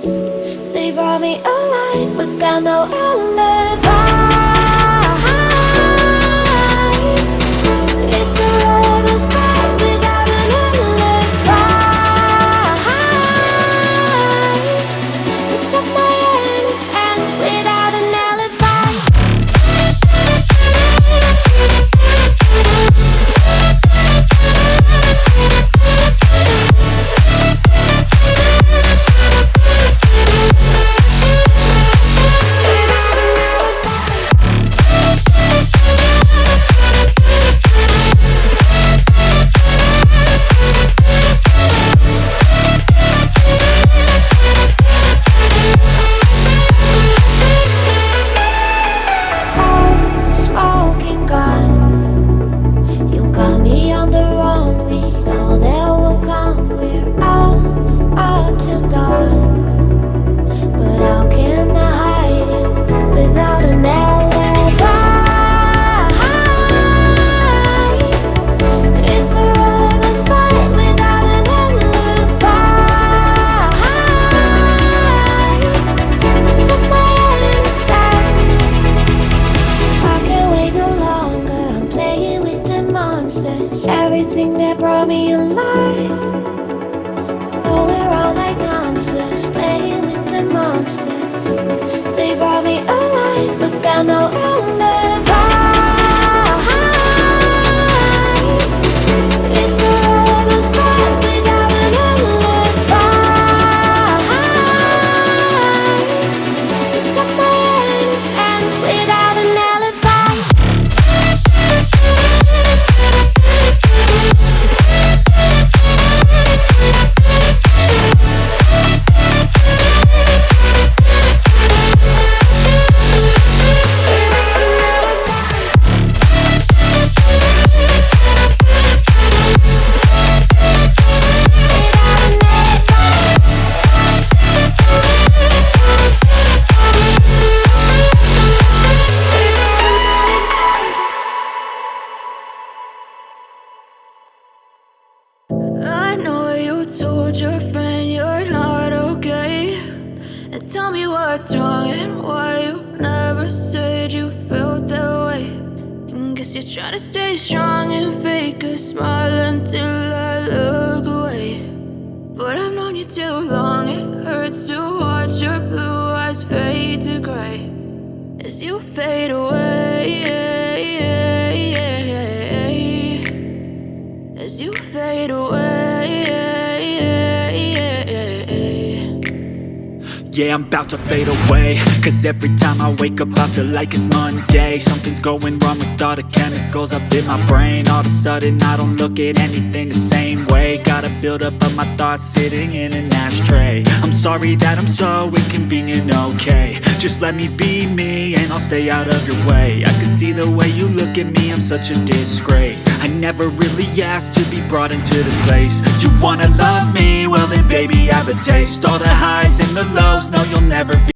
They brought me alive, but got no alibi. It's a lover's fight without an alibi. You took my innocence without an alibi. Everything that brought me alive. Oh, we're all like monsters, playing with the monsters. They brought me alive, but got no alibi. It's a lover's fight without an alibi. You took my innocence without an alibi. I know you told your friend you're not okay, and tell me what's wrong and why you never said you felt that way. And guess you're trying to stay strong and fake a smile until I look away. But I've known you too long, it hurts to watch your blue eyes fade to gray as you fade away, as you fade away. Yeah, I'm about to fade away, cause every time I wake up I feel like it's Monday. Something's going wrong with all the chemicals up in my brain. All of a sudden I don't look at anything the same way. Got a buildup of my thoughts sitting in an ashtray. I'm sorry that I'm so inconvenient, okay. Just let me be me and I'll stay out of your way. I can see the way you look at me, I'm such a disgrace. I never really asked to be brought into this place. You wanna love me? Well then baby, have a taste. All the highs and the lows, no you'll never